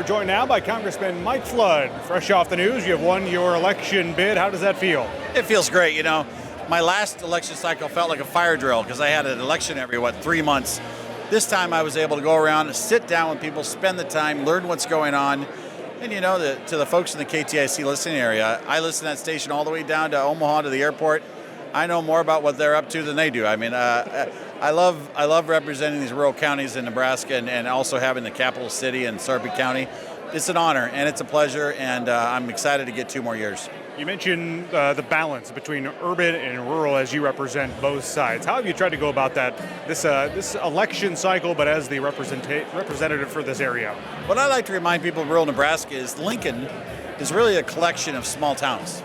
We're joined now by Congressman Mike Flood. Fresh off the news, you have won your election bid. How does that feel? It feels great. You know, my last election cycle felt like a fire drill because I had an election every, 3 months. This time I was able to go around, sit down with people, spend the time, learn what's going on. And you know, to the folks in the KTIC listening area, I listen to that station all the way down to Omaha to the airport. I know more about what they're up to than they do. I mean, I love representing these rural counties in Nebraska and also having the capital city in Sarpy County. It's an honor and it's a pleasure, and I'm excited to get 2 more years. You mentioned the balance between urban and rural as you represent both sides. How have you tried to go about that this election cycle, but as the representative for this area? What I like to remind people of rural Nebraska is Lincoln is really a collection of small towns.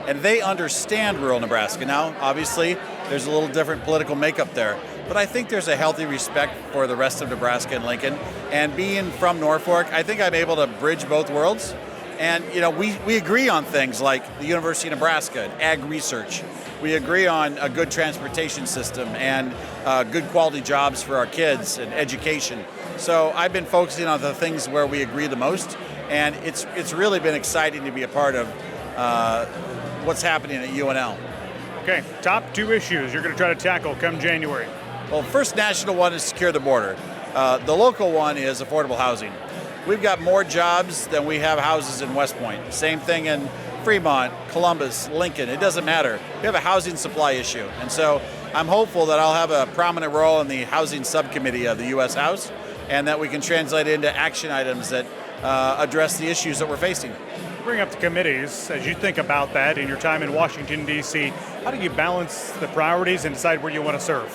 And they understand rural Nebraska. Now, obviously, there's a little different political makeup there, but I think there's a healthy respect for the rest of Nebraska and Lincoln. And being from Norfolk, I think I'm able to bridge both worlds. And, you know, we agree on things like the University of Nebraska, and ag research. We agree on a good transportation system and good quality jobs for our kids and education. So I've been focusing on the things where we agree the most, and it's really been exciting to be a part of what's happening at UNL. Okay, top 2 issues you're going to try to tackle come January. Well, first national one is secure the border. The local one is affordable housing. We've got more jobs than we have houses in West Point. Same thing in Fremont, Columbus, Lincoln. It doesn't matter. We have a housing supply issue. And so I'm hopeful that I'll have a prominent role in the housing subcommittee of the U.S. House, and that we can translate into action items that address the issues that we're facing. Bring up the committees. As you think about that in your time in Washington, D.C., how do you balance the priorities and decide where you want to serve?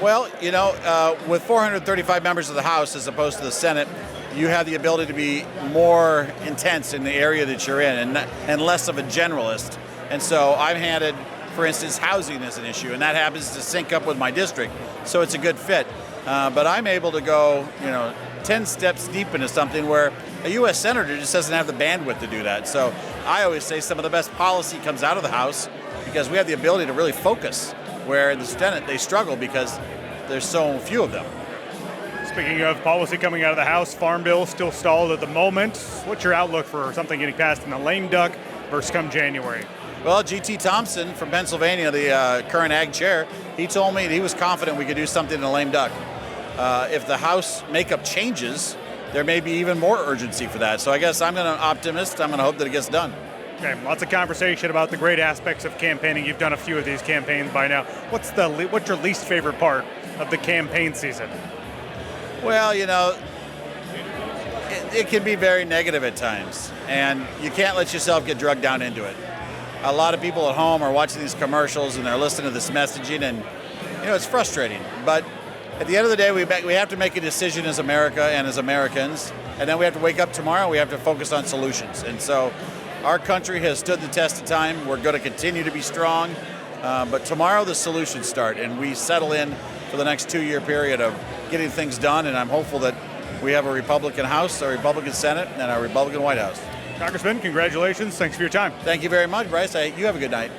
Well, you know, with 435 members of the House as opposed to the Senate, you have the ability to be more intense in the area that you're in and less of a generalist. And so I'm handed, for instance, housing as an issue, and that happens to sync up with my district, so it's a good fit. But I'm able to go, 10 steps deep into something where a U.S. Senator just doesn't have the bandwidth to do that. So I always say some of the best policy comes out of the House because we have the ability to really focus, where in the Senate they struggle because there's so few of them. Speaking of policy coming out of the House, Farm Bill still stalled at the moment. What's your outlook for something getting passed in the lame duck versus come January? Well, G.T. Thompson from Pennsylvania, the current ag chair, he told me he was confident we could do something in the lame duck. If the House makeup changes, there may be even more urgency for that. So I guess I'm an optimist. I'm going to hope that it gets done. Okay, lots of conversation about the great aspects of campaigning. You've done a few of these campaigns by now. What's your least favorite part of the campaign season? Well, it can be very negative at times, and you can't let yourself get drugged down into it. A lot of people at home are watching these commercials and they're listening to this messaging, and it's frustrating. But at the end of the day, we have to make a decision as America and as Americans, and then we have to wake up tomorrow. We have to focus on solutions, and so our country has stood the test of time. We're going to continue to be strong, but tomorrow the solutions start, and we settle in for the next 2-year period of getting things done, and I'm hopeful that we have a Republican House, a Republican Senate, and a Republican White House. Congressman, congratulations. Thanks for your time. Thank you very much, Bryce. You have a good night.